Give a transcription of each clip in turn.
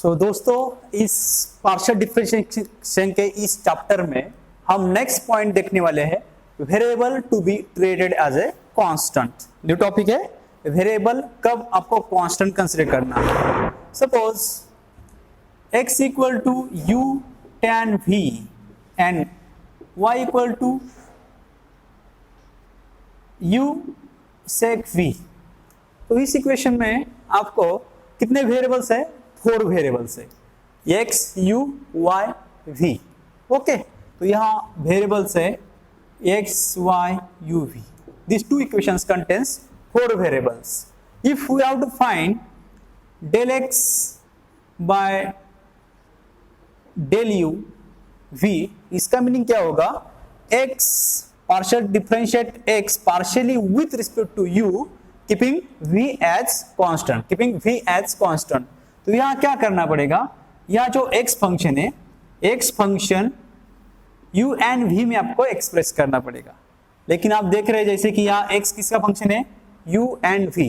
दोस्तों इस partial differentiation के इस चैप्टर में हम नेक्स्ट पॉइंट देखने वाले हैं, variable to be treated as a constant. New topic है, वेरिएबल कब आपको कांस्टेंट कंसीडर करना है। Suppose x equal to u tan v and y equal to u sec v। तो इस इक्वेशन में आपको कितने वेरिएबल्स है? 4 वेरिएबल्स है, x u y v। Okay, तो यहाँ वेरिएबल्स है x y u v। These two equations contains 4 variables. If we have to find del x by del u v, इसका मीनिंग क्या होगा? x partial differentiate x partially with respect to u, keeping v as constant, keeping v as constant। तो यहाँ क्या करना पड़ेगा? यहाँ जो x फंक्शन है, x function u and v में आपको एक्सप्रेस करना पड़ेगा। लेकिन आप देख रहे हैं जैसे कि यहाँ x किसका फंक्शन है? u and v।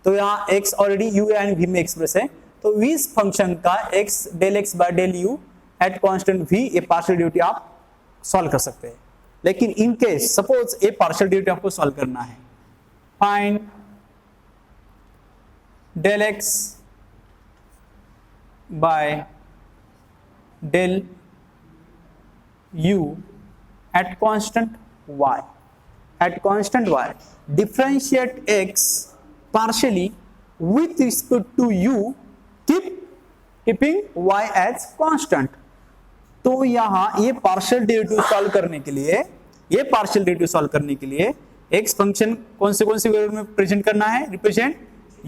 तो यहाँ x already u and v में एक्सप्रेस है, तो इस फंक्शन का x del x by del u at constant v ये पार्शियल डेरिवेटिव आप सॉल्व कर सकते हैं। लेकिन इन केस सपोज ये पार्शियल डेरिवेटिव आपको सॉल्व करना है, find del x by del u at constant y, at constant y, differentiate x partially with respect to u, keeping y as constant। तो यहाँ ये पार्शियल डेरिवेटिव सॉल्व करने के लिए, ये पार्शियल डेरिवेटिव सॉल्व करने के लिए x फंक्शन कौन से वेरिएबल में प्रेजेंट करना है? रिप्रेजेंट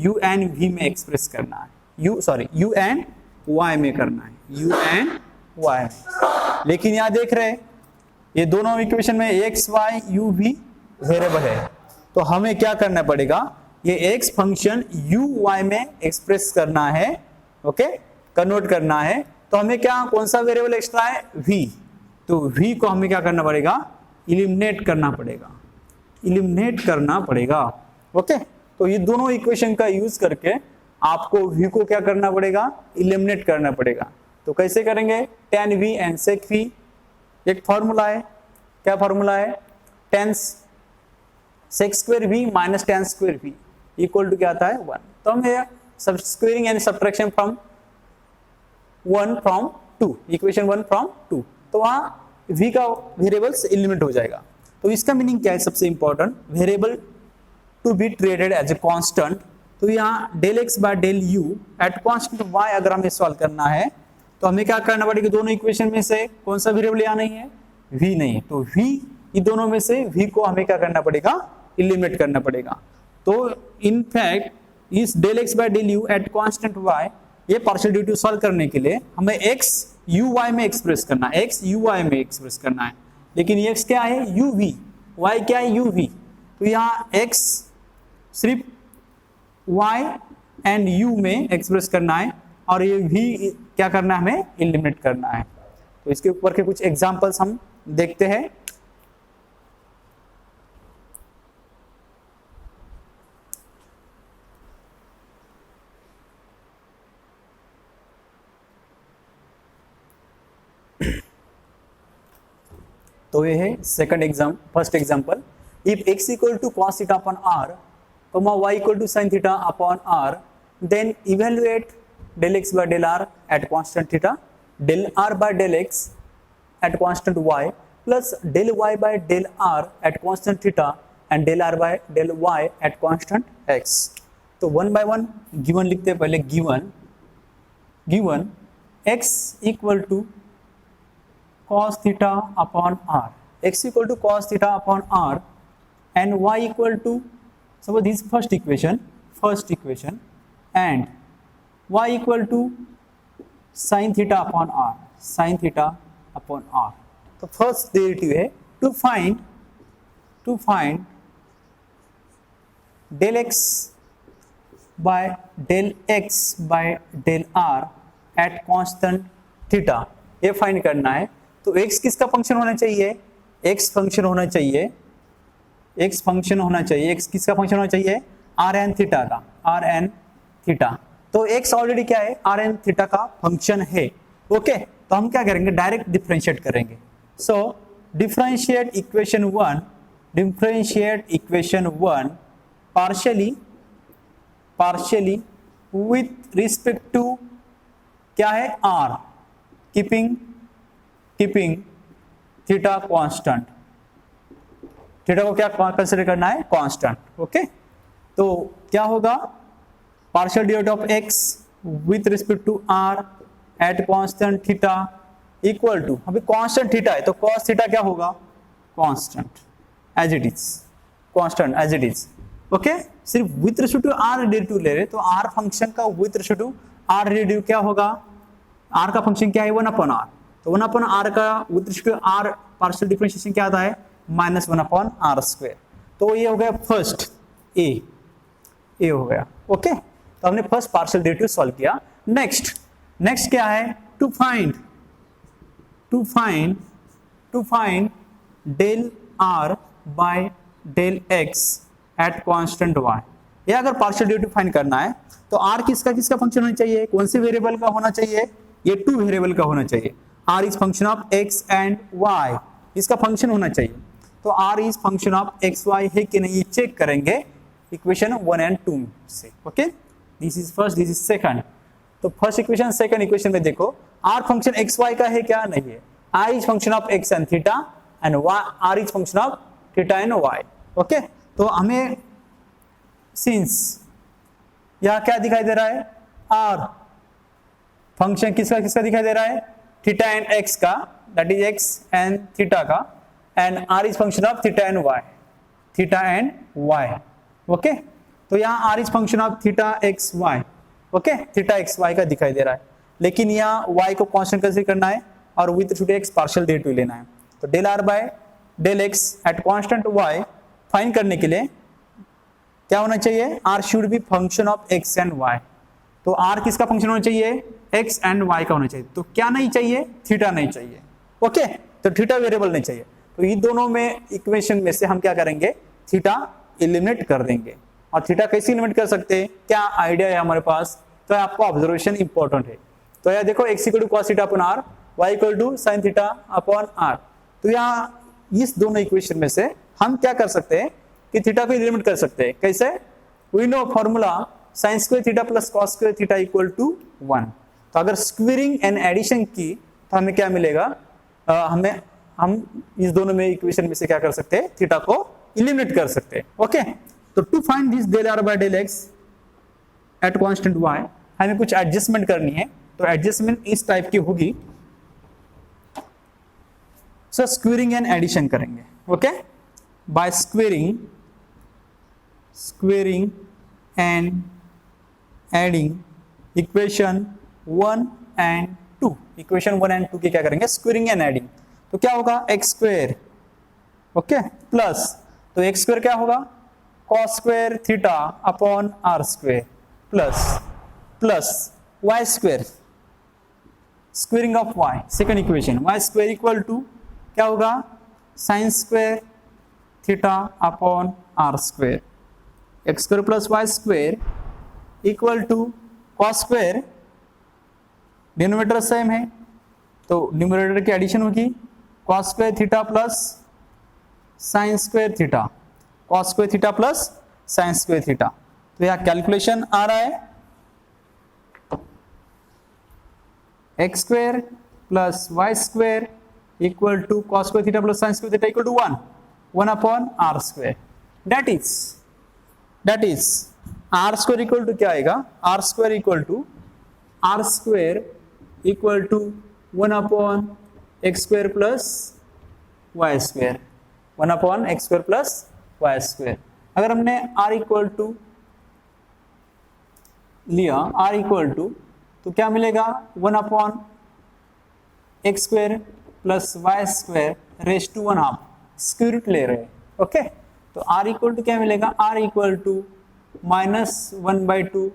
u एंड v में एक्सप्रेस करना है, u एंड y में करना है, u एंड y में। लेकिन यहाँ देख रहे हैं ये दोनों इक्वेशन में x y u v variable है, तो हमें क्या करना पड़ेगा? ये x फंक्शन u y में एक्सप्रेस करना है, ओके, कन्वर्ट करना है। तो हमें क्या, कौन सा वेरिएबल एक्स्ट्रा है? v। तो v को हमें क्या करना पड़ेगा? इलिमिनेट करना पड़ेगा, इलिमिनेट करना पड़ेगा। ओके, तो ये दोनों इक्वेशन का यूज करके आपको v को क्या करना पड़ेगा? इलिमिनेट करना पड़ेगा। तो कैसे करेंगे? tan v एंड sec v, एक फॉर्मूला है। क्या फॉर्मूला है? tan sec square v minus tan square v equal to क्या आता है? 1। तो हमें सब squaring and subtraction from 1 from 2, equation 1 from 2, तो वहाँ v का वेरिएबल्स एलिमिनेट हो जाएगा। तो इसका मीनिंग क्या है? सबसे important, variable to be treated as a constant. तो यहाँ del x by del u at constant y अगर हमें सॉल्व करना है तो हमें क्या करना पड़ेगा? दोनों इक्वेशन में से कौन सा वेरिएबल यहाँ नहीं है? v नहीं, तो v, ये दोनों में से v को हमें क्या करना पड़ेगा? इलिमिनेट करना पड़ेगा। तो इनफैक्ट इस del x by del u at constant y, ये पार्शियल डेरिवेटिव सॉल्व करने के लिए हमें x u y में एक्सप्रेस करना है, x u y में एक्सप्रेस करना है। लेकिन ये x क्या है? u v, y क्या है? u v। तो यहाँ x सिर्फ y एंड u में एक्सप्रेस करना है और ये v क्या करना है? हमें इलिमिनेट करना है। तो इसके ऊपर के कुछ एग्जांपल्स हम देखते हैं। तो ये है first example, if x equal to cos theta upon r, y equal to sin theta upon r, then evaluate del x by del r at constant theta, del r by del x at constant y, plus del y by del r at constant theta and del r by del y at constant x। तो 1 by 1 given लिखते हैं पहले। Given x equal to cos theta upon r, x equal to cos theta upon r and y equal to, suppose this first equation and y equal to sine theta upon r, sine theta upon r। तो first derivative है to find del x by del r at constant theta, ये find करना है। तो x किसका function होना चाहिए? x function होना चाहिए, x किसका फंक्शन होना चाहिए? rn थीटा का, rn थीटा। तो x ऑलरेडी क्या है, r एन थीटा का फंक्शन है। ओके, तो हम क्या करेंगे, डायरेक्ट डिफरेंशिएट करेंगे। So differentiate equation one, differentiate equation one partially with respect to क्या है, r, keeping theta constant. Theta को क्या कंसीडर करना है, कांस्टेंट। ओके, तो क्या होगा, partial derivative of x with respect to r at constant theta equal to, अभी कांस्टेंट थीटा है तो cos थीटा क्या होगा, constant as it is, constant as it is. Okay, सिर्फ with respect to r derivative ले रहे तो r function का with respect to r derivative क्या होगा, r का फंक्शन क्या है, 1/r, तो 1/r का with respect to r partial differentiation क्या आता है, -1/r²। तो ये हो गया फर्स्ट ए हो गया। ओके, तो हमने फर्स्ट पार्शियल डेरिवेटिव सॉल्व किया। नेक्स्ट क्या है, to find del r by del x at constant y। या अगर पार्शियल डेरिवेटिव फाइंड करना है तो r किसका फंक्शन होना चाहिए, कौन से वेरिएबल का होना चाहिए, ये 2 वेरिएबल का होना चाहिए। r is function of x and y, इसका फंक्शन होना चाहिए। तो r is function of x y है कि नहीं, चेक करेंगे इक्वेशन 1 एंड 2 से। Okay, this is first, this is second. तो फर्स्ट इक्वेशन सेकंड इक्वेशन में देखो, r फंक्शन x y का है क्या, नहीं है। i is function of x and theta and r is function of theta and y। Okay, तो हमें सिंस यह क्या दिखाई दे रहा है, r फंक्शन किसका दिखाई दे रहा है, थीटा एंड x का, that is x and theta का, and r is function of theta and y। Okay, तो यहाँ r is function of theta x y. Okay, theta x y का दिखाई दे रहा है, लेकिन यहाँ y को कांस्टेंट कंसीडर करना है और with respect to x partial derivative लेना है। तो del r by del x at constant y find करने के लिए क्या होना चाहिए, r should be function of x and y। तो r किसका फंक्शन होना चाहिए, x एंड y का होना चाहिए। तो क्या नहीं चाहिए, थीटा नहीं चाहिए। ओके, तो थीटा वेरिएबल नहीं चाहिए। तो इन दोनों में इक्वेशन में से हम क्या करेंगे, थीटा एलिमिनेट कर देंगे। और थीटा कैसे एलिमिनेट कर सकते हैं, क्या आइडिया है हमारे पास, तो आपको ऑब्जर्वेशन इंपॉर्टेंट है। तो यह देखो, x equal to cos theta upon r, y equal to sin theta upon r। तो यहाँ इस दोनों इक्वेशन में से हम क्या कर सकते हैं कि थीटा को एलिमिनेट कर सकते हैं। कैसे, we know formula sin square theta plus cos square theta equal to 1। तो अगर स्क्वेयरिंग एंड एडिशन की तो हमें क्या मिलेगा, हम इस दोनों में इक्वेशन में से क्या कर सकते हैं, थीटा को एलिमिनेट कर सकते हैं। ओके, तो to find this del r by del x at constant y हमें कुछ एडजस्टमेंट करनी है। तो एडजस्टमेंट इस टाइप की होगी, सो स्क्वेयरिंग एंड एडिशन करेंगे। Okay, by squaring and adding equation 1 and 2, equation 1 and 2 की क्या करेंगे, स्क्वेयरिंग एंड एडिंग। तो क्या होगा, एक्स स्क्वेयर, ओके, प्लस, तो एक्स स्क्वेयर क्या होगा, cos square theta upon r square plus y square, squaring of y, second equation, y square equal to क्या होगा, sin square theta upon r square, x square plus y square equal to cos square, denominator same है तो numerator की addition होगी, cos square theta plus sin square theta, cos square theta plus sin square theta. तो यह calculation आ रहा है, x square plus y square equal to cos square theta plus sin square theta equal to 1 upon r square. That is r square equal to क्या आएगा, r square equal to 1 upon x square plus y square, 1 upon x square plus y square. अगर हमने r equal to लिया, r equal to, तो क्या मिलेगा, 1 upon x square plus y square raise to 1/2, square root ले रहे हैं। Okay, तो r इक्वल टू क्या मिलेगा, r equal to -1/2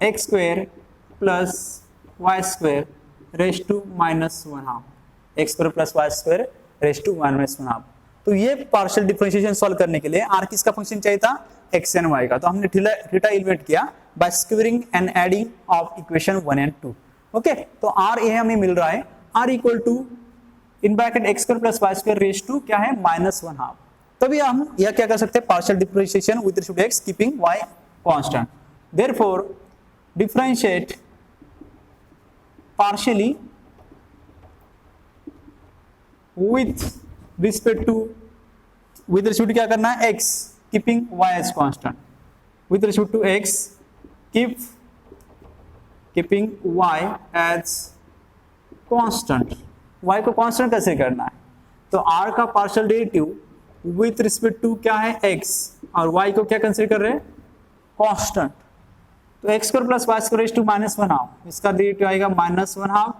x square plus y square raise to -1/2, x square plus y square raise to -1/2। तो तो ये partial differentiation solve करने के लिए आर किसका फंक्शन चाहिए था, एक्स एंड वाई का। तो हमने थीटा एलिमिनेट किया by squaring and adding of equation 1 and 2। Okay, तो आर ये हमें मिल रहा है, r equal to in bracket x square plus y square raise to क्या है -1/2। तभी हम यह क्या कर सकते हैं, partial differentiation with respect to x keeping y constant. Therefore differentiate partially with respect to क्या करना है, x keeping y as constant, with respect to x keeping y as constant। y को कांस्टेंट कैसे करना है, तो r का partial derivative with respect to क्या है x, और y को क्या कंसीडर कर रहे हैं, कांस्टेंट। तो x square plus y square raise to -1/2, इसका डेरिवेटिव आएगा -1/2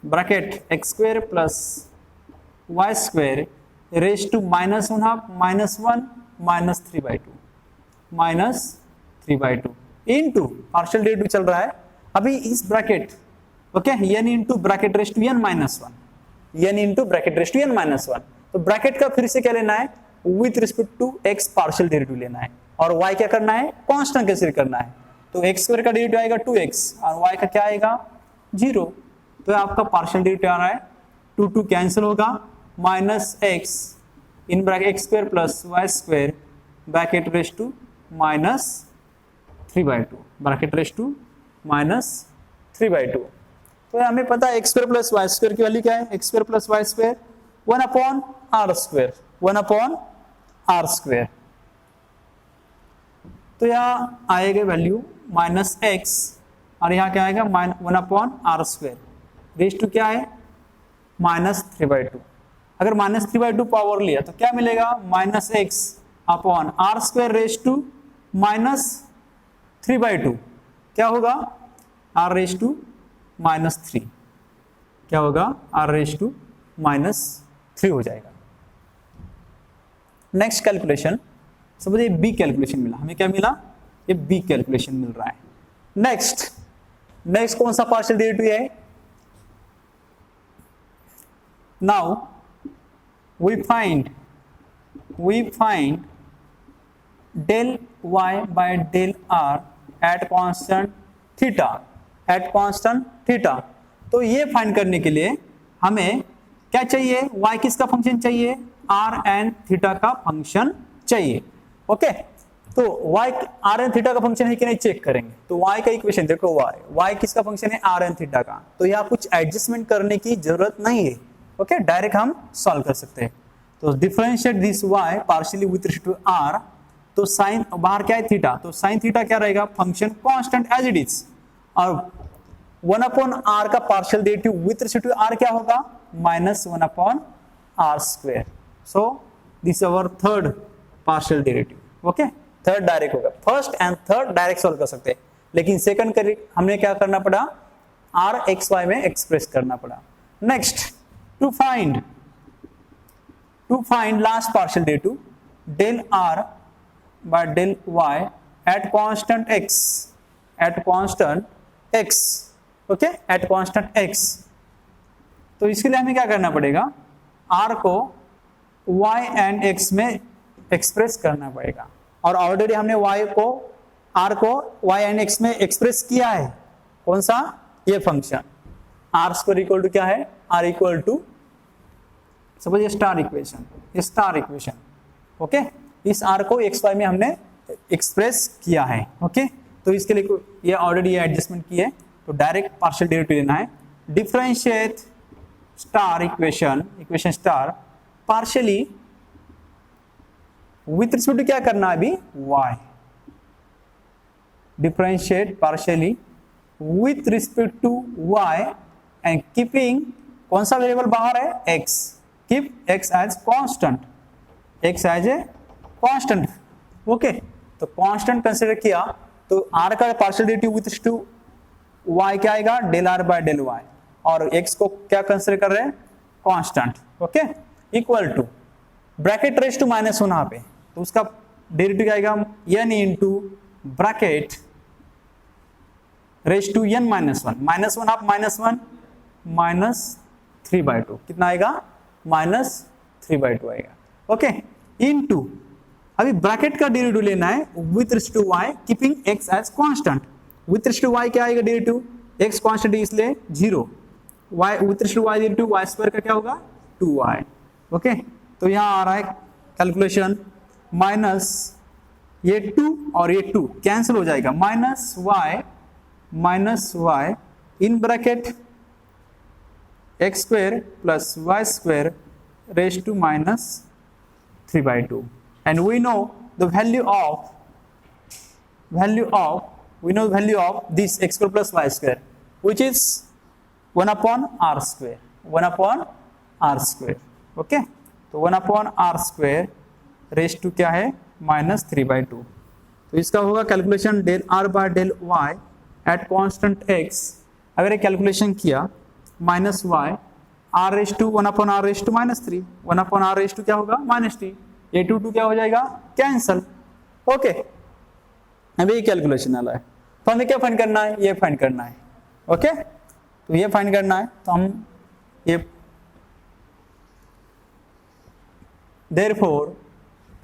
bracket x square plus y square raise to -1/2 -3/2 into partial derivative चल रहा है अभी इस bracket, okay, n into bracket raise to n -1, तो ब्रैकेट का फिर से क्या लेना है, with respect to x partial derivative लेना है, और y क्या करना है, कांस्टेंट कंसीडर करना है। तो एक्स स्क्वायर का डेरिवेटिव आएगा 2x और y का क्या आएगा 0। तो आपका पार्शियल डेरिवेटिव आ रहा है 2 कैंसिल होगा, -x in bracket x square plus y square bracket raise to -3/2 bracket raise to -3/2। तो हमें पता है x square plus y square की वैल्यू क्या है, x square plus y square 1/r²। तो यहाँ आएगा वैल्यू -x और यहाँ क्या आएगा 1/r² रेज टू क्या है -3/2। अगर -3/2 पावर लिया तो क्या मिलेगा, -x/r² रेज टू -3/2 क्या होगा, r रेज टू -3 क्या होगा, r रेज टू -3 हो जाएगा। नेक्स्ट कैलकुलेशन, समझिए बी कैलकुलेशन मिला हमें, क्या मिला, ये बी कैलकुलेशन मिल रहा है। नेक्स्ट कौन सा पार्शियल डेरिवेटिव है, now we find del y by del r at constant theta. तो ये फाइंड करने के लिए हमें क्या चाहिए, y किसका फंक्शन चाहिए, r एंड थीटा का फंक्शन चाहिए। ओके, तो y r एन थीटा का फंक्शन है कि नहीं चेक करेंगे। तो y का इक्वेशन देखो, y किसका फंक्शन है, r एन थीटा का। तो यहाँ कुछ एडजस्टमेंट करने की जरूरत नहीं है, ओके, डायरेक्ट हम सॉल्व कर सकते हैं। तो differentiate this y partially with respect to r, तो साइन बाहर क्या है थीटा, तो साइन थीटा क्या रहेगा, function constant as it is, और 1/r का partial derivative with respect to r क्या होगा, -1/r²। So this our third partial derivative. Okay, third direct होगा, first and third direct solve कर सकते हैं, लेकिन सेकंड कर हमने क्या करना पड़ा, r x y में एक्सप्रेस करना पड़ा। Next to find last partial derivative del r by del y at constant x, okay, at constant x। तो इसके लिए हमें क्या करना पड़ेगा, r को y एंड x में एक्सप्रेस करना पड़ेगा, और ऑलरेडी हमने r को y एंड x में एक्सप्रेस किया है। कौन सा, ये फंक्शन r² इक्वल टू क्या है, r इक्वल टू सपोज ये स्टार इक्वेशन, ओके, इस r को xy में हमने एक्सप्रेस किया है। ओके, तो इसके लिए ये ऑलरेडी ये एडजस्टमेंट की है, तो डायरेक्ट पार्शियल डेरिवेटिव लेना है। Differentiate star equation star partially with respect to क्या करना है अभी, y, differentiate partially with respect to y and keeping कौन सा वेरिएबल बाहर है, x, keep x as constant. Okay, तो कांस्टेंट कंसीडर किया तो r का partial derivative with respect to y क्या आएगा, del r by del y, और x को क्या कंसीडर कर रहे हैं, constant. Okay, equal to bracket raise to -1 पे, तो उसका डेरिवेटिव आएगा n into bracket raise to n -1 -1 3/2 कितना आएगा, 3/2 आएगा। ओके, इनटू अभी ब्रैकेट का डेरिवेटिव लेना है with respect to y keeping x as constant. With respect to y क्या आएगा डेरिवेटिव, x कांस्टेंट है इसलिए 0, y with respect to y derivative y square का क्या होगा 2y। ओके, तो यहाँ आ रहा है कैलकुलेशन माइनस ये 2 और ये 2 कैंसिल हो जाएगा, minus y in bracket x square plus y square raise to minus 3/2 and we know the value of this x square plus y square which is 1 upon r square, 1 upon r square। Okay, तो 1 upon r square raise to क्या है minus 3/2। तो इसका होगा calculation del r by del y at constant x। अगर ये calculation किया minus y r raise to 1 upon r raise to minus 3, 1 upon r raise to क्या होगा माइनस 3, ये 2 क्या हो जाएगा कैंसल। ओके, अभी ये कैलकुलेशन वाला है, तो हमें क्या फाइंड करना है, ये फाइंड करना है। ओके, तो ये फाइंड करना है, तो हम ये देयरफॉर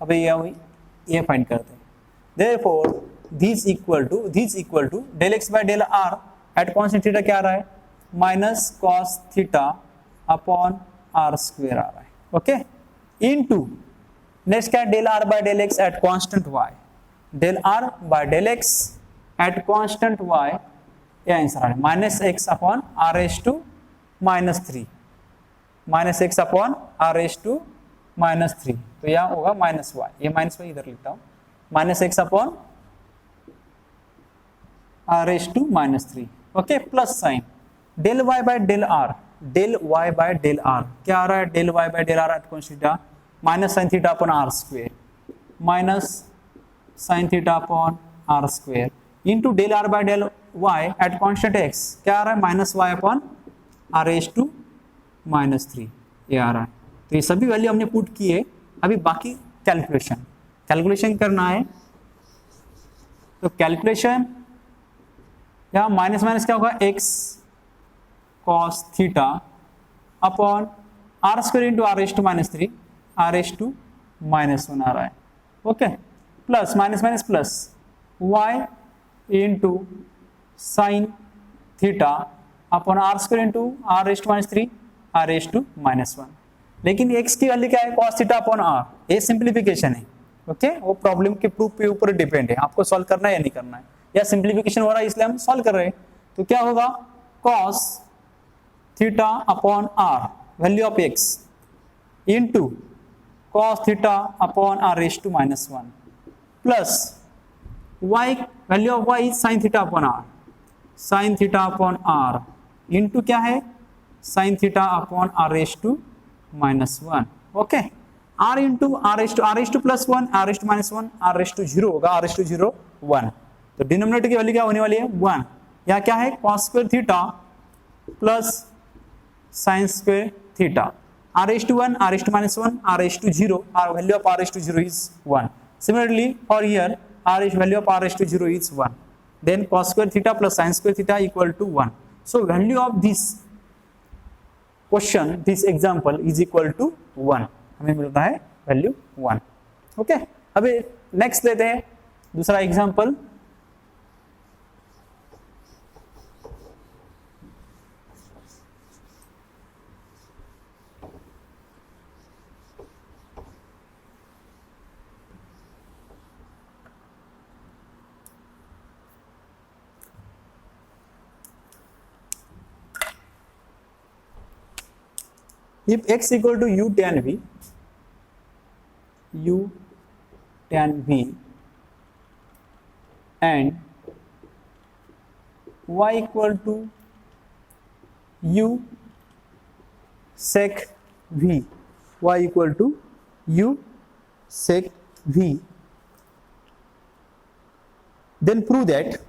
अभी ये फाइंड करते हैं। Therefore this equal to del x by del r at constant theta क्या आ रहा है minus cos theta upon r square आ रहा है। ओके, इनटू नेक्स्ट क्या है del r by del x at constant y, del r by del x at constant y, ये आंसर है minus x upon r raise to minus 3, minus x upon r raise to minus 3, तो यह होगा minus y, ये minus y इधर लिखता हूं, minus x upon r raise to minus 3। Okay, plus sine del y by del r, del y by del r क्या आ रहा है del y by del r at constant theta minus sine theta upon r square, minus sine theta upon r square into del r by del y at constant x क्या आ रहा है minus y upon r raise to minus 3, ये आ रहा है। तो ये सभी वैल्यू हमने पुट किए, अभी बाकी कैलकुलेशन करना है। तो कैलकुलेशन यहाँ माइनस माइनस क्या होगा x cos theta upon r square into r raise to minus 3, r raise to minus 1 आ रहा है। Okay, plus minus minus plus y into sine theta upon r square into r raise to minus 3, r raise to minus 1। लेकिन x की value क्या है cos theta upon r, ये simplification है। Okay, वो प्रॉब्लम के प्रूफ के ऊपर डिपेंड है, आपको सॉल्व करना है या नहीं करना है, या सिंप्लीफिकेशन हो रहा है इसलिए हम सॉल्व कर रहे हैं। तो क्या होगा cos theta upon r value of x into cos theta upon r raise to minus 1 plus y value of y is sin theta upon r, sin theta upon r into क्या है sin theta upon r raise to minus 1। Okay, r into r raise to plus 1, r raise to minus 1, r raise to 0 होगा, r raise to 0 1। तो denominator की value क्या होने वाली है 1। यहाँ क्या है cos square theta plus sin square theta, r raise to 1, r raise to minus 1, r raise to 0, r value of r raise to 0 is 1। Similarly for here value of r raised to 0 is 1, then cos square theta plus sin square theta equal to 1। So value of this question, this example is equal to 1, हमें मिलता है value 1। Okay, अभी next लेते हैं दूसरा example. If x equal to u tan v and y equal to u sec v, y equal to u sec v, then prove that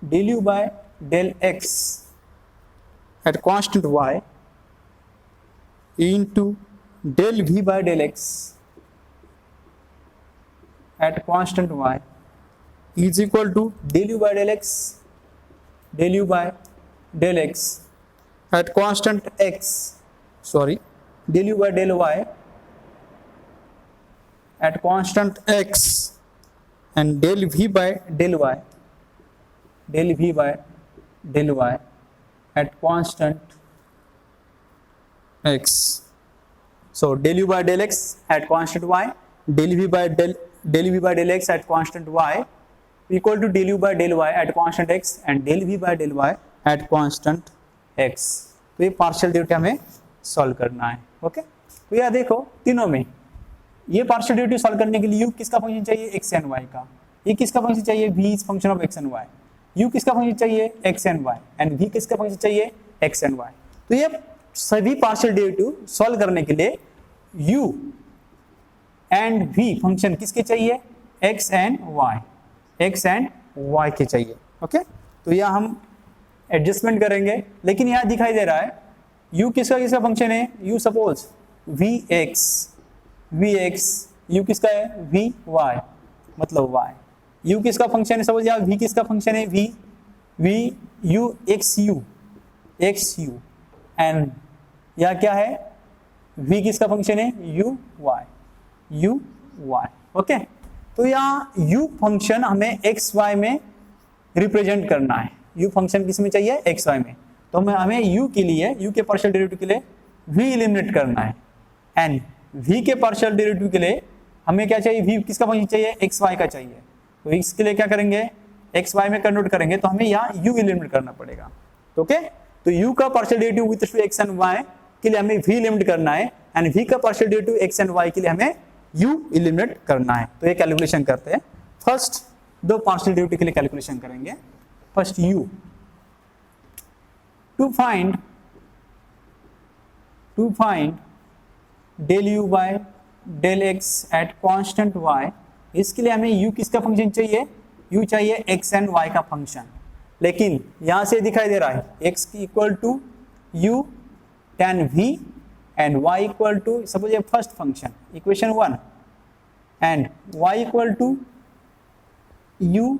del u by del x at constant y into del v by del x at constant y is equal to del u by del x at constant x, del u by del y at constant x and del v by del y at constant x. So del u by del x at constant y, del v by del x at constant y equal to del u by del y at constant x and del v by del y at constant x. तो ये partial derivative हमें solve करना है. Okay, तो यह देखो तीनों में ये पार्शियल डेरिवेटिव सॉल्व करने के लिए u किसका फंक्शन चाहिए, x एंड y का. ये किसका फंक्शन चाहिए, v is function of x and y. u किसका फंक्शन चाहिए, x and y, and v किसका फंक्शन चाहिए, x एंड y. तो ये सभी पार्शियल डेरिवेटिव सॉल्व करने के लिए u एंड v फंक्शन किसके चाहिए, x एंड y के चाहिए. ओके, तो यह हम एडजस्टमेंट करेंगे, लेकिन यहाँ दिखाई दे रहा है u किसका फंक्शन है, u सपोज vx, u किसका है, vy मतलब y. u किसका फंक्शन है, सपोज यहाँ v किसका फंक्शन है, v u xu एंड यह क्या है, v किसका फंक्शन है, u y. ओके, तो यहाँ u फंक्शन हमें x y में रिप्रेजेंट करना है. u फंक्शन किस में चाहिए, x y में. तो हमें u के लिए, u के पार्शियल डेरिवेटिव के लिए v एलिमिनेट करना है एंड v के पार्शियल डेरिवेटिव के लिए हमें क्या चाहिए, v किसका फंक्शन चाहिए, x y का चाहिए. तो इसके लिए क्या करेंगे, x y में कन्वर्ट करेंगे, तो हमें यहाँ u एलिमिनेट करना पड़ेगा. ओके, तो u का partial derivative with respect to x and y के लिए हमें v एलिमिनेट करना है एंड v का partial derivative x and y के लिए हमें u एलिमिनेट करना है. तो ये कैलकुलेशन करते हैं. फर्स्ट दो पार्शियल डेरिवेटिव के लिए कैलकुलेशन करेंगे. First u to find del u by del x at constant y. इसके लिए हमें u किसका फंक्शन चाहिए, u चाहिए x एंड y का फंक्शन. लेकिन यहां से दिखाई दे रहा है x equal to u tan v and y equal to, suppose ये first function equation 1 and y equal to u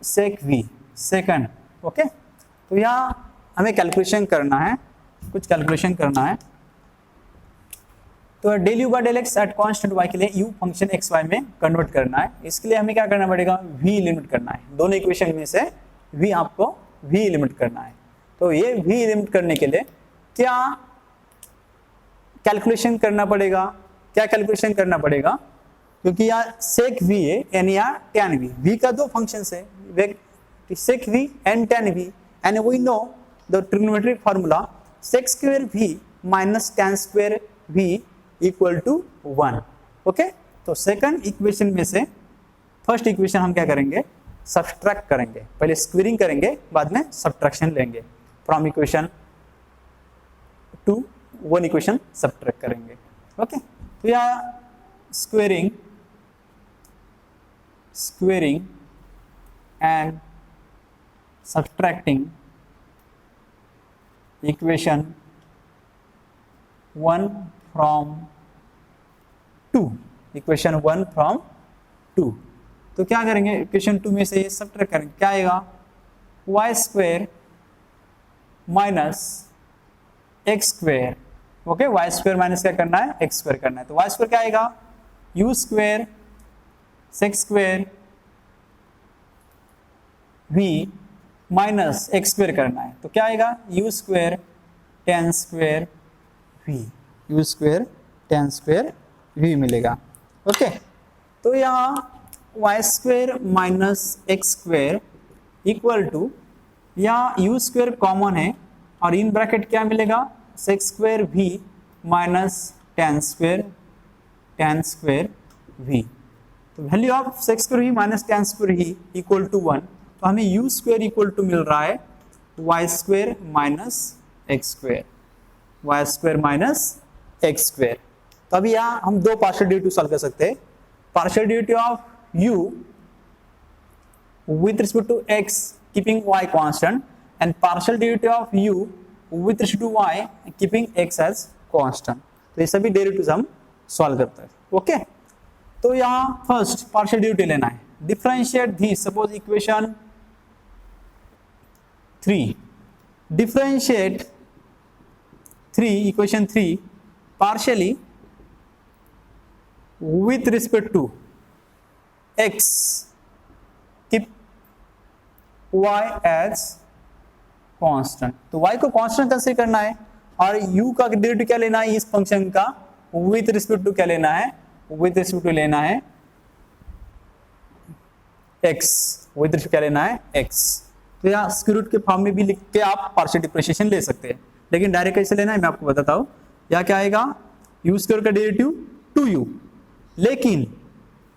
sec v second. Okay, तो यहाँ हमें कैलकुलेशन करना है, कुछ कैलकुलेशन करना है. तो del u by del x at constant y के लिए u फंक्शन x y में कन्वर्ट करना है. इसके लिए हमें क्या करना पड़ेगा, v एलिमिनेट करना है. दोनों इक्वेशन में से v आपको v एलिमिनेट करना है. तो ये v एलिमिनेट करने के लिए क्या कैलकुलेशन करना पड़ेगा, क्योंकि यहाँ sec v है यानी यहाँ tan v. v का दो फंक्शंस है, sec v and tan v, and we know the trigonometric formula sec square v minus tan square v equal to 1. Okay, तो सेकंड इक्वेशन में से फर्स्ट इक्वेशन हम क्या करेंगे, सब्सट्रैक्ट करेंगे. पहले स्क्वेयरिंग करेंगे, बाद में सब्ट्रैक्शन लेंगे. From equation two one equation subtract करेंगे. ओके, तो यहाँ squaring and subtracting equation 1 from 2, equation 1 from 2. तो क्या करेंगे, इक्वेशन 2 में से ये सब्ट्रैक्ट करेंगे, क्या आएगा, y square minus x square. Okay, y square minus क्या करना है, x स्क्वायर करना है. तो y स्क्वायर क्या आएगा, u square sec square v minus x square करना है. तो क्या आएगा, u square tan square v, u square tan square v मिलेगा. ओके, तो यहाँ y square minus x square equal to, यहाँ u स्क्वायर कॉमन है और इन ब्रैकेट क्या मिलेगा, sec square v minus tan square v. तो value of sec square v minus tan square v equal to 1. तो हमें u स्क्वायर इक्वल टू मिल रहा है y square minus x square, y square minus x square. तो अभी यहाँ हम दो पार्शियल डेरिवेटिव सॉल्व कर सकते हैं. Partial derivative of u with respect to x keeping y constant and partial derivative of u with respect to y keeping x as constant. तो ये सभी डेरिवेटिव्स हम सॉल्व करते हैं। ओके, तो यहाँ फर्स्ट पार्शियल डेरिवेटिव लेना है। Differentiate this, suppose equation 3, differentiate 3, equation 3 partially with respect to x, keep y as constant। तो y को कांस्टेंट कंसीडर करना है और u का डेरिवेटिव क्या लेना है इस फंक्शन का, विथ रिस्पेक्ट टू क्या लेना है, विथ रिस्पेक्ट टू लेना है x, विथ रिस्पेक्ट क्या लेना है x। तो यहाँ स्क्वायर रूट के फॉर्म में भी लिख के आप पार्शियल डिफरेंशिएशन ले सकते हैं, लेकिन डायरेक्ट कैसे लेना है मैं आपको बताता हूँ। यहाँ क्या आएगा, u स्क्वायर का डेरिवेटिव 2u, लेकिन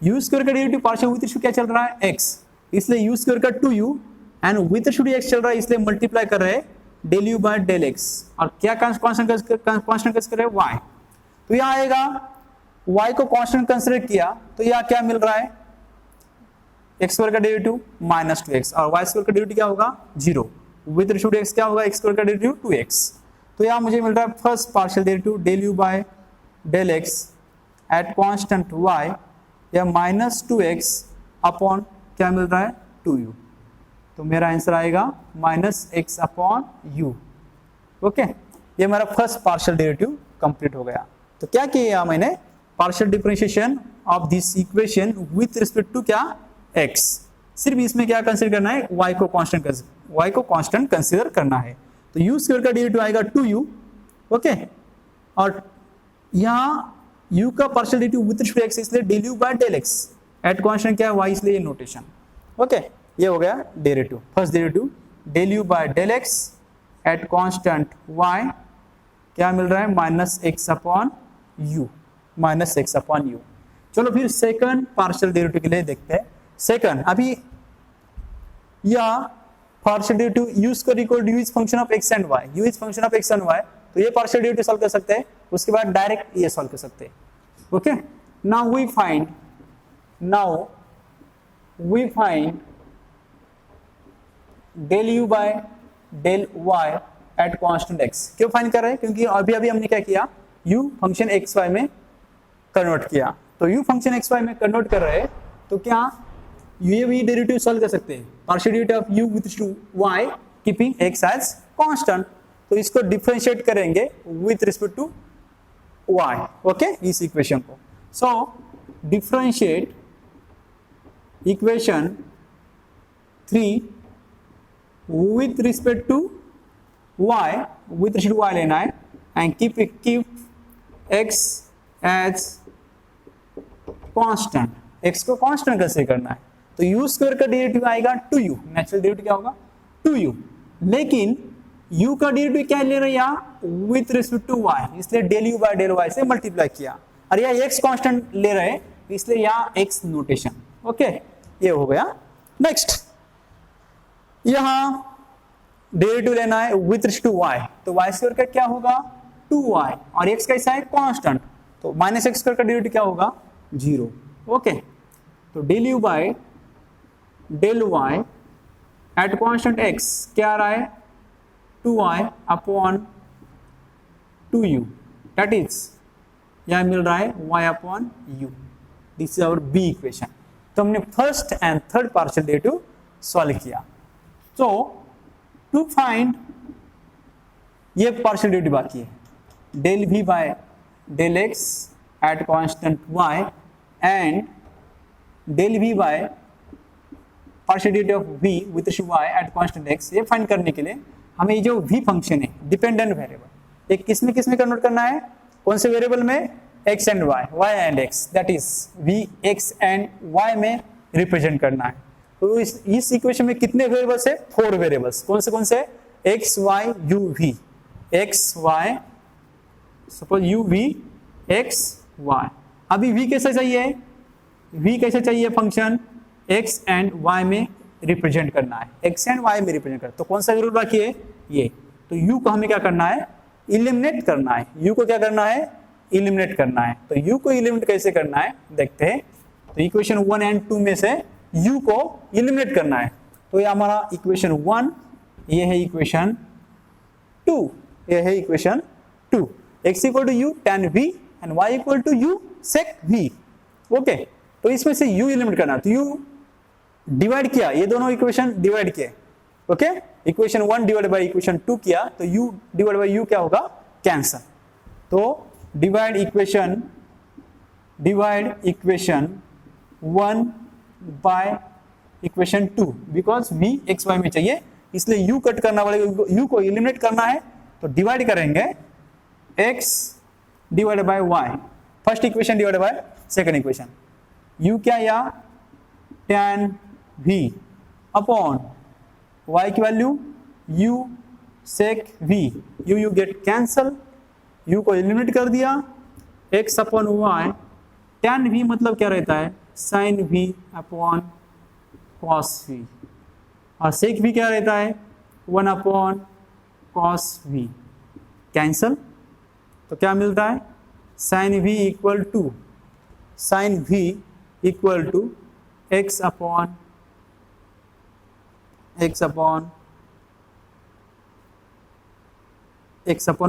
u स्क्वायर का डेरिवेटिव पार्शियल विथ रिस्पेक्ट क्या चल रहा है x, इसलिए u स्क्वायर का 2u and with respect x चल रहा है, इसलिए मल्टीप्लाई कर रहे हैं del u by del x, और क्या कांस्टेंट कंसीडर कर रहे हैं y। तो यहाँ आएगा y को कांस्टेंट कंसीडर किया तो यहाँ क्या मिल रहा है, x स्क्वायर का डेरिवेटिव माइनस 2x और y स्क्वायर का डेरिवेटिव क्या होगा 0, विथ रिस्पेक्ट टू x क्या होगा x स्क्वायर का डेरिवेटिव 2x। तो यहाँ मुझे मिल रहा है first partial derivative del u by del x at constant y, या माइनस 2x अपॉन क्या मिल रहा है 2u। तो मेरा आंसर आएगा minus x upon u। Okay, ये मेरा फर्स्ट पार्शियल डेरिवेटिव कंप्लीट हो गया। तो क्या किया मैंने, partial differentiation of this equation with respect to क्या x। सिर्फ इसमें क्या कंसीडर करना है, y को कांस्टेंट कंसीडर करना है। तो u स्क्वायर का डेरिवेटिव आएगा 2u। ओके, और यहाँ u का partial derivative with respect to x, इसलिए del u by del x at constant क्या है y, इसलिए ये नोटेशन। ओके, ये हो गया derivative, first derivative del u by del x at constant y क्या मिल रहा है minus x upon u, minus x upon u। चलो फिर सेकंड पार्शियल डेरिवेटिव के लिए देखते हैं। सेकंड, अभी या partial derivative u square equal to u is function of x and y, u is function of x and y, तो ये पार्शियल डेरिवेटिव सॉल्व कर सकते हैं, उसके बाद डायरेक्ट ये सॉल्व कर सकते हैं। Okay, now we find del u by del y at constant x। क्यों फाइंड कर रहे हैं, क्योंकि अभी हमने क्या किया, u फंक्शन xy में कन्वर्ट किया, तो u फंक्शन xy में कन्वर्ट कर रहे हैं, तो क्या ये भी डेरिवेटिव सॉल्व कर सकते हैं, partial derivative of u with to y keeping x as constant. तो इसको डिफरेंशिएट करेंगे with respect to y। Okay, इस इक्वेशन को, so differentiate equation 3 with respect to y, with respect to y लेना है, and keep x as constant, x को constant consider करना है। तो u स्क्वायर का डेरिवेटिव आएगा 2u, नेचुरल डेरिवेटिव क्या होगा 2u, लेकिन u का डेरिवेटिव क्या ले रहे हैं विथ रिस्पेक्ट टू y, इसलिए del u by del y से मल्टीप्लाई किया, और यहाँ x कांस्टेंट ले रहे हैं, इसलिए यहाँ x नोटेशन। ओके, ये हो गया। नेक्स्ट, यहाँ डेरिवेटिव लेना है विथ रिस्पेक्ट टू y, तो y स्क्वायर का क्या होगा 2y, और x कैसा है कांस्टेंट, तो माइनस x स्क्वायर का डेरिवेटिव क्या होगा 0। ओके, तो del u by del y at constant x क्या आ रहा है 2y upon 2u, that is यहाँ मिल रहा है y upon u। This is our B equation. तो हमने first and third partial derivative solve किया। तो टू फाइंड ये पार्शियल डेरिवेटिव बाकी है, del v by del x at constant y and del v by partial derivative of v with respect to y at constant x। ये find करने के लिए हमें ये जो v फंक्शन है डिपेंडेंट वेरिएबल, ये किस में कन्वर्ट करना है, कौन से वेरिएबल में, x and y and x, that is v x and y में रिप्रेजेंट करना है। तो इस इक्वेशन में कितने वेरिएबल्स है, 4 वेरिएबल्स। कौन से x y u v, x y, suppose u v x y। अभी v कैसे चाहिए, v कैसे चाहिए फंक्शन x एंड y में रिप्रेजेंट करना है, x एंड y में रिप्रेजेंट करना है। तो कौन सा वेरिएबल बाकी है, ये। तो u को हमें क्या करना है, इलिमिनेट करना है। u को क्या करना है, इलिमिनेट करना है। तो u को इलिमिनेट कैसे करना है देखते हैं। तो इक्वेशन 1 एंड 2 में से u को इलिमिनेट करना है। तो ये हमारा इक्वेशन 1, ये है इक्वेशन 2, ये है equation 2। x equal to u tan v and y equal to u sec v। Okay, तो इसमें से u एलिमिनेट करना, तो u डिवाइड किया, ये दोनों इक्वेशन डिवाइड किए। Okay, equation 1 divide by equation 2 किया तो u डिवाइड बाय u क्या होगा, कैंसल। तो divide equation 1 by equation 2, because v x y में चाहिए इसलिए u कट करना पड़ेगा, u को एलिमिनेट करना है तो डिवाइड करेंगे x divide by y, first equation divide by second equation. u क्या या tan v अपॉन y की value u sec v, u get cancel, u को एलिमिनेट कर दिया, x upon y, tan v मतलब क्या रहता है sin v upon cos v, और sec v क्या रहता है 1 अपॉन cos v, कैंसल। तो क्या मिलता है sin v equal to x upon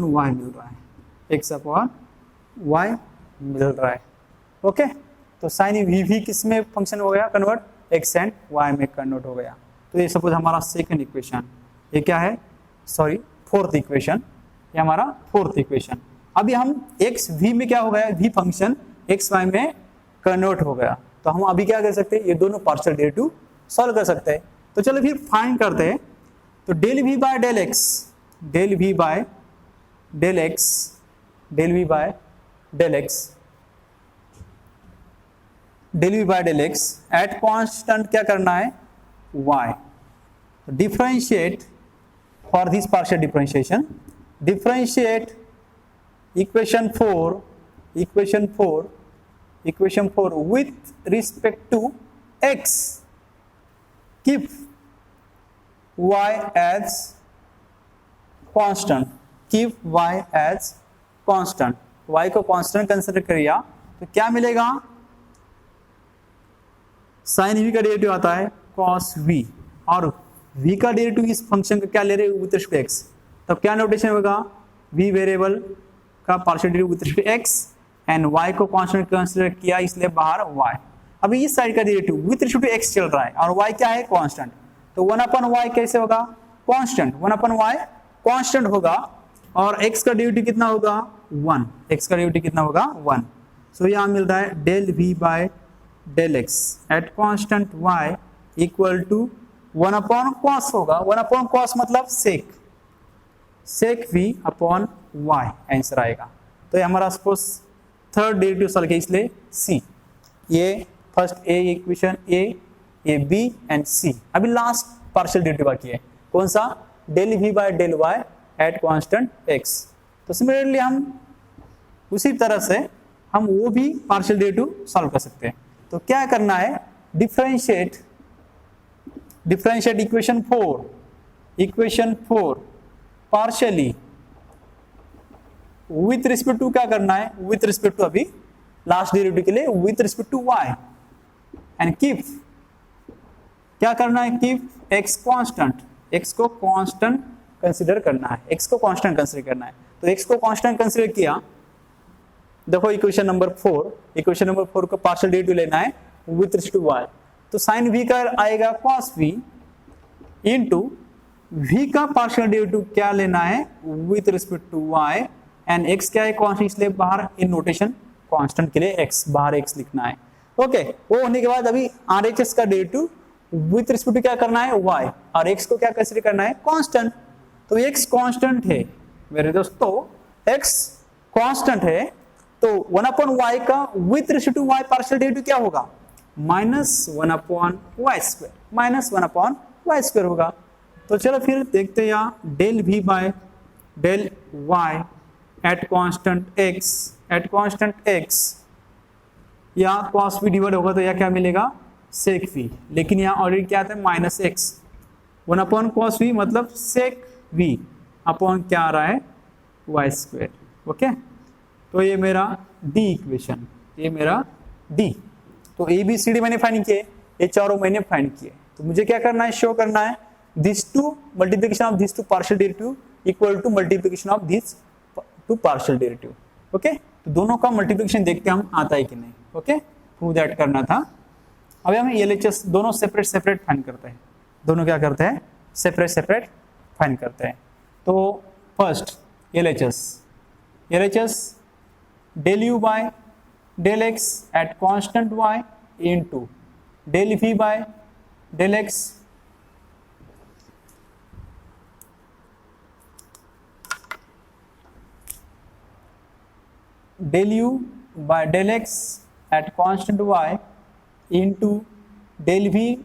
y मिल रहा है, x अपॉन y मिल रहा है। ओके, तो sin v किस में फंक्शन हो गया कन्वर्ट, x एंड y में कन्वर्ट हो गया। तो ये सपोज हमारा सेकंड इक्वेशन, ये क्या है, सॉरी फोर्थ इक्वेशन, ये हमारा फोर्थ इक्वेशन। अभी हम x v में क्या हो गया, v फंक्शन x y में कन्वर्ट हो गया, तो हम अभी क्या कर सकते हैं, ये दोनों पार्शियल डेरिवेटिव सॉल्व कर सकते हैं। तो चलो फिर फाइंड करते हैं। तो del v by del x, del v by del x at constant क्या करना है y। तो differentiate for this partial differentiation, differentiate equation 4 with respect to x, keep y as constant, y को कांस्टेंट कंसीडर करिए तो क्या मिलेगा, sin v का डेरिवेटिव आता है cos v, और v का डेरिवेटिव इस फंक्शन का क्या ले रहे हैं विद रिस्पेक्ट x, तब क्या नोटेशन होगा, v वेरिएबल का partial derivative with respect x and y को कांस्टेंट कंसीडर किया इसलिए बाहर y। अभी इस साइड का derivative with respect to x चल रहा है और y क्या है कांस्टेंट, तो 1 अपॉन y कैसे होगा कांस्टेंट, 1 अपॉन y कांस्टेंट होगा, और x का डेरिवेटिव कितना होगा 1, x का डेरिवेटिव कितना होगा 1। सो यहाँ मिल रहा है del v by del x at constant y equal to 1 upon cos होगा, 1 अपॉन cos मतलब sec v upon y answer आएगा। तो ये हमारा सपोज थर्ड डेरिवेटिव सॉल्व किया इसलिए c, ये first A equation A B and C. अभी लास्ट पार्शियल डेरिवेटिव बाकी है, कौन सा, del v by del y at constant x। तो सिमिलरली हम उसी तरह से हम वो भी पार्शियल डेरिवेटिव सॉल्व कर सकते हैं। तो क्या करना है, differentiate equation 4 partially with respect to, क्या करना है विथ रिस्पेक्ट टू, अभी लास्ट डेरिवेटिव के लिए with respect to y, and keep क्या करना है, कीप x कांस्टेंट, x को कांस्टेंट कंसीडर करना है, x को कांस्टेंट कंसीडर करना है। तो x को कांस्टेंट कंसीडर किया, देखो इक्वेशन नंबर 4 को पार्शियल डेरिवेटिव लेना है विथ रिस्पेक्ट टू y, तो sin v का आएगा cos v इनटू v का पार्शियल डेरिवेटिव क्या लेना है with respect to y, and x क्या है कांस्टेंट, इसलिए बाहर इन नोटेशन कांस्टेंट के लिए x बाहर x लिखना है। ओके, वो होने के बाद अभी RHS का डेरिवेटिव विथ रिस्पेक्ट टू क्या करना है y, और x को क्या कंसीडर करना है कांस्टेंट। तो x कांस्टेंट है मेरे दोस्तों, x कांस्टेंट है, तो 1 अपॉन y का with respect to y partial derivative क्या होगा, -1 अपॉन y स्क्वायर होगा। तो चलो फिर देखते हैं यहाँ del v by del y at constant x, यहाँ cos v डिवाइड होगा तो यहाँ क्या मिलेगा sec v, लेकिन यहाँ ऑलरेडी क्या आता है -x, 1 अपॉन cos v मतलब sec v अपॉन क्या आ रहा है y स्क्वायर। ओके, तो ये मेरा D इक्वेशन, ये मेरा D। तो ABCD मैंने फाइंड किए, ये चारों मैंने फाइंड किए। तो मुझे क्या करना है, शो करना है this two multiplication of this two partial derivative equal to multiplication of this two partial derivative. Okay, तो दोनों का मल्टीप्लिकेशन देखते हैं हम आता है कि नहीं। ओके, प्रूव दैट करना था। अब हम एलएचएस दोनों सेपरेट सेपरेट फाइंड करते हैं, दोनों क्या करते हैं, सेपरेट सेपरेट फाइंड करते हैं। तो first LHS del u by del x at constant y into del v by del x del u by del x at constant y into del v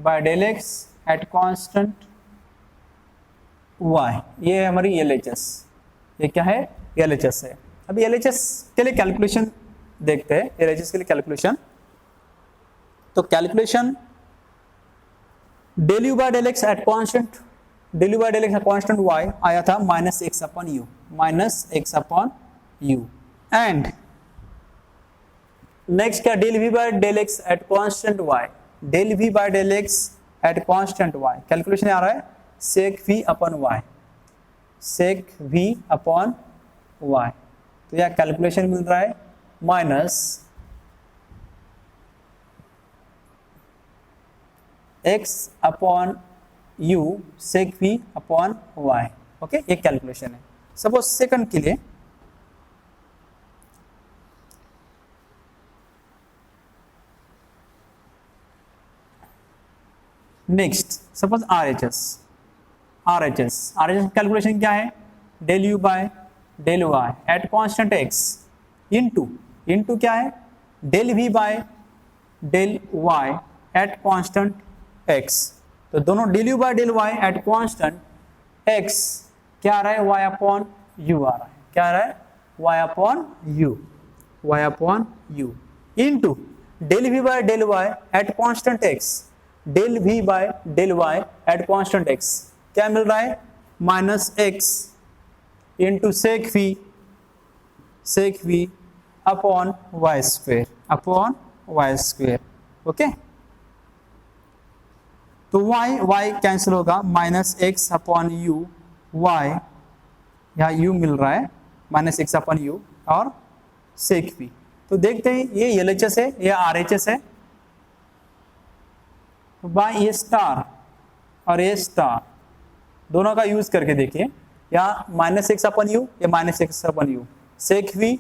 by del x at constant y। ये है हमारी LHS, ये क्या है, LHS है। अभी LHS के लिए कैलकुलेशन देखते हैं, एलएचएस के लिए कैलकुलेशन। तो calculation del u by del x at constant, del u by del x at constant y आया था minus x upon u, and next क्या, del v by del x at constant y, del v by del x at constant y, calculation आ रहा है sec v upon y, sec v upon y। तो यह calculation मिल रहा है minus x upon u sec v upon y। Okay, ये calculation है। सपोज सेकंड के लिए नेक्स्ट, सपोज RHS कैलकुलेशन क्या है, del u by del y at constant x into क्या है, del v by del y at constant x। तो दोनों del u by del y at constant x क्या आ रहा है, y अपॉन u आ रहा है, क्या आ रहा है, y upon u into del v by del y at constant x, del v by del y at constant x क्या मिल रहा है, minus x into sec v upon y square. Okay, तो y कैंसिल होगा, minus x upon u, y यहाँ u मिल रहा है माइनस एक्स अपॉन यू और सेक v। तो देखते हैं ये एलएचएस है, ये आरएचएस है। तो बाय ये स्टार और ये स्टार दोनों का यूज करके देखिए, या माइनस एक्स अपन यू या minus x upon u, sec v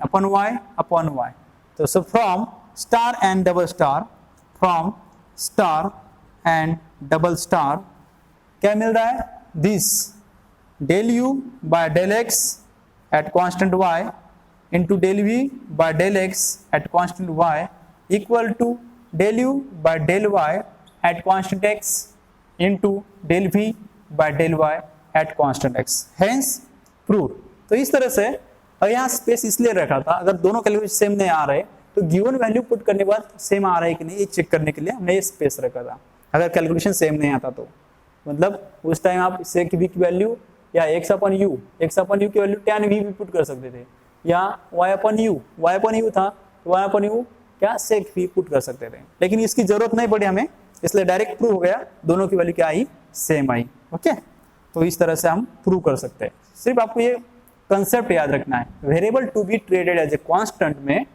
upon y. तो so from star and double star, from star and double star क्या मिल रहा है, this del u by del x at constant y into del v by del x at constant y equal to del u by del y at constant x into del v by del y at constant x, hence prove. तो इस तरह से, और यहाँ space इसलिए रखा था, अगर दोनों कैलकुलेशन सेम नहीं आ रहे तो गिवन वैल्यू पुट करने के बाद सेम आ रहा है कि नहीं ये चेक करने के लिए हमने ये स्पेस रखा था। अगर कैलकुलेशन सेम नहीं आता तो मतलब उस टाइम आप सेक वी की वैल्यू या एक्स अपन यू की वैल्यू tan v भी पुट कर सकते थे, या y अपन यू था तो y अपन यू क्या सेक v पुट कर सकते थे, लेकिन इसकी जरूरत नहीं पड़ी हमें, इसलिए डायरेक्ट प्रूव हो गया, दोनों की वैल्यू क्या आई, सेम आई। ओके, तो इस तरह से हम प्रूव कर सकते हैं। सिर्फ आपको ये कंसेप्ट याद रखना है, variable to be treated as a constant में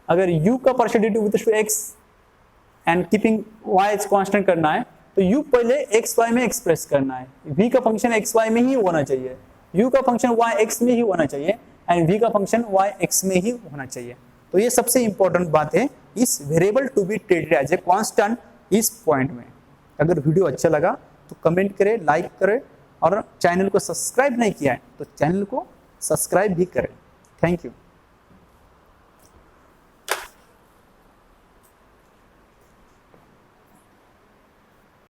अगर u का partial derivative with respect x and keeping y as constant करना है तो u पहले x y में एक्सप्रेस करना है, v का फंक्शन x y में ही होना चाहिए, u का फंक्शन y x में ही होना चाहिए एंड v का फंक्शन y x में ही होना चाहिए। तो ये सबसे इंपॉर्टेंट बात है इस variable to be treated as a constant इस पॉइंट में। अगर वीडियो अच्छा लगा तो कमेंट करें, लाइक करें, और चैनल को सब्सक्राइब नहीं किया है तो चैनल को सब्सक्राइब भी करें। Thank you.